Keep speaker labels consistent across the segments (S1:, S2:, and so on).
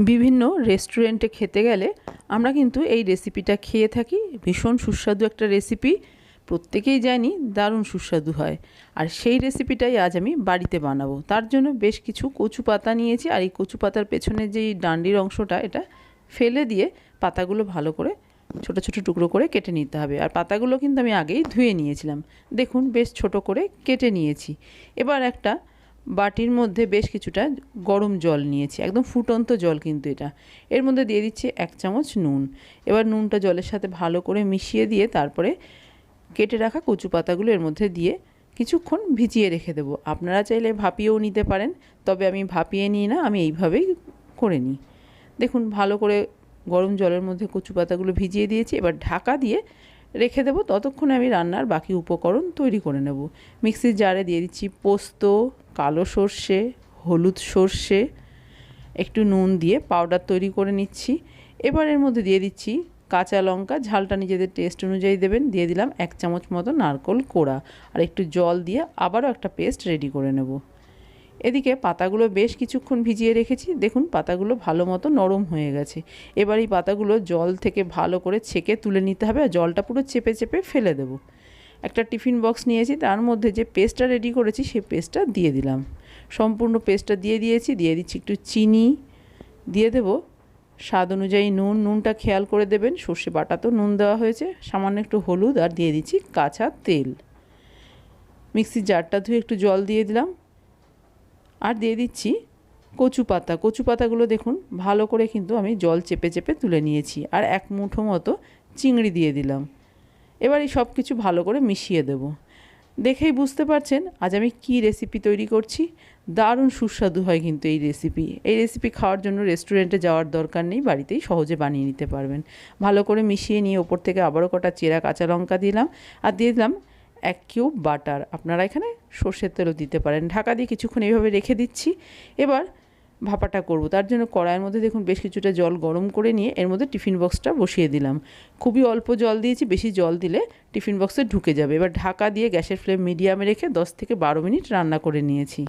S1: বিভিন্ন রেস্টুরেন্টে খেতে গেলে আমরা কিন্তু এই রেসিপিটা খেয়ে থাকি। ভীষণ সুস্বাদু একটা রেসিপি, প্রত্যেকেই জানি দারুণ সুস্বাদু হয়। আর সেই রেসিপিটাই আজ আমি বাড়িতে বানাবো। তার জন্য বেশ কিছু কচু পাতা নিয়েছি, আর এই কচু পাতার পেছনে যেই ডান্ডির অংশটা এটা ফেলে দিয়ে পাতাগুলো ভালো করে ছোট ছোট টুকরো করে কেটে নিতে হবে। আর পাতাগুলো কিন্তু আমি আগেই ধুয়ে নিয়েছিলাম, দেখুন বেশ ছোট করে কেটে নিয়েছি। এবার একটা বাটির মধ্যে বেশ কিছুটা গরম জল নিয়েছি, একদম ফুটন্ত জল কিন্তু এটা। এর মধ্যে দিয়ে দিচ্ছি 1 চামচ নুন। এবার নুনটা জলের সাথে ভালো করে মিশিয়ে দিয়ে তারপরে কেটে রাখা কচু পাতাগুলো এর মধ্যে দিয়ে কিছুক্ষণ ভিজিয়ে রেখে দেবো। আপনারা চাইলে ভাপিয়েও নিতে পারেন, তবে আমি ভাপিয়ে নিই না, আমি এইভাবেই করে নিই। দেখুন ভালো করে গরম জলের মধ্যে কচু পাতাগুলো ভিজিয়ে দিয়েছি। এবার ঢাকা দিয়ে রেখে দেবো, ততক্ষণে আমি রান্নার বাকি উপকরণ তৈরি করে নেব। মিক্সির জারে দিয়ে দিচ্ছি পোস্ত, কালো সর্ষে, হলুদ সর্ষে, একটু নুন দিয়ে পাউডার তৈরি করে নিচ্ছি। এবার এর মধ্যে দিয়ে দিচ্ছি কাঁচা লঙ্কা, ঝালটা নিজেদের টেস্ট অনুযায়ী দেবেন। দিয়ে দিলাম 1 চামচ মতো নারকেল কোড়া, আর একটু জল দিয়ে আবারও একটা পেস্ট রেডি করে নেব। এদিকে পাতাগুলো বেশ কিছুক্ষণ ভিজিয়ে রেখেছি, দেখুন পাতাগুলো ভালো মতো নরম হয়ে গেছে। এবার এই পাতাগুলো জল থেকে ভালো করে ছেঁকে তুলে নিতে হবে, আর জলটা পুরো চেপে চেপে ফেলে দেবো। একটা টিফিন বক্স নিয়েছি, তার মধ্যে যে পেস্টটা রেডি করেছি সেই পেস্টটা দিয়ে দিলাম। সম্পূর্ণ পেস্টটা দিয়ে দিয়েছি। দিয়ে দিচ্ছি একটু চিনি, দিয়ে দেবো স্বাদ অনুযায়ী নুন, নুনটা খেয়াল করে দেবেন, সর্ষে বাটা তো নুন দেওয়া হয়েছে, সামান্য একটু হলুদ, আর দিয়ে দিচ্ছি কাঁচা তেল। মিক্সির জারটা ধুয়ে একটু জল দিয়ে দিলাম, আর দিয়ে দিচ্ছি কচু পাতা। কচু পাতাগুলো দেখুন ভালো করে কিন্তু আমি জল চেপে চেপে তুলে নিয়েছি, আর 1 মুঠো মতো চিংড়ি দিয়ে দিলাম। এবার এই সব কিছু ভালো করে মিশিয়ে দেব। দেখেই বুঝতে পারছেন আজ আমি কি রেসিপি তৈরি করছি। দারুণ সুস্বাদু হয় কিন্তু এই রেসিপি। এই রেসিপি খাওয়ার জন্য রেস্টুরেন্টে যাওয়ার দরকার নেই, বাড়িতেই সহজে বানিয়ে নিতে পারবেন। ভালো করে মিশিয়ে নিয়ে ওপর থেকে আবারও কটা চেরা কাঁচা লঙ্কা দিলাম, আর দিয়ে দিলাম 1 কিউব বাটার। আপনারা এখানে সর্ষের তেলও দিতে পারেন। ঢাকা দিয়ে কিছুক্ষণ এইভাবে রেখে দিচ্ছি। এবার ভাপাটা করব, তার জন্য কড়াইয়ের মধ্যে দেখুন বেশ কিছুটা জল গরম করে নিয়ে এর মধ্যে টিফিন বক্সটা বসিয়ে দিলাম। খুবই অল্প জল দিয়েছি, বেশি জল দিলে টিফিন বক্সে ঢুকে যাবে। এবার ঢাকা দিয়ে গ্যাসের ফ্লেম মিডিয়ামে রেখে 10 থেকে 12 মিনিট রান্না করে নিয়েছি।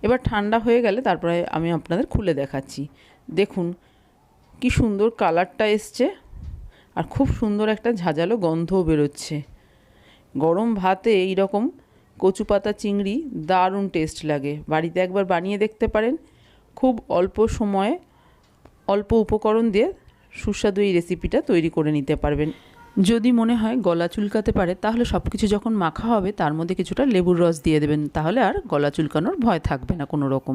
S1: এবার ঠান্ডা হয়ে গেলে তারপরে আমি আপনাদের খুলে দেখাচ্ছি। দেখুন কি সুন্দর কালারটা এসছে, আর খুব সুন্দর একটা ঝাঁঝালো গন্ধও বেরোচ্ছে। গরম ভাতে এই রকম কচু পাতা চিংড়ি দারুণ টেস্ট লাগে। বাড়িতে একবার বানিয়ে দেখতে পারেন। খুব অল্প সময়ে অল্প উপকরণ দিয়ে সুস্বাদু এই রেসিপিটা তৈরি করে নিতে পারবেন। যদি মনে হয় গলা চুলকাতে পারে, তাহলে সব কিছু যখন মাখা হবে তার মধ্যে কিছুটা লেবুর রস দিয়ে দেবেন, তাহলে আর গলা চুলকানোর ভয় থাকবে না কোনো রকম।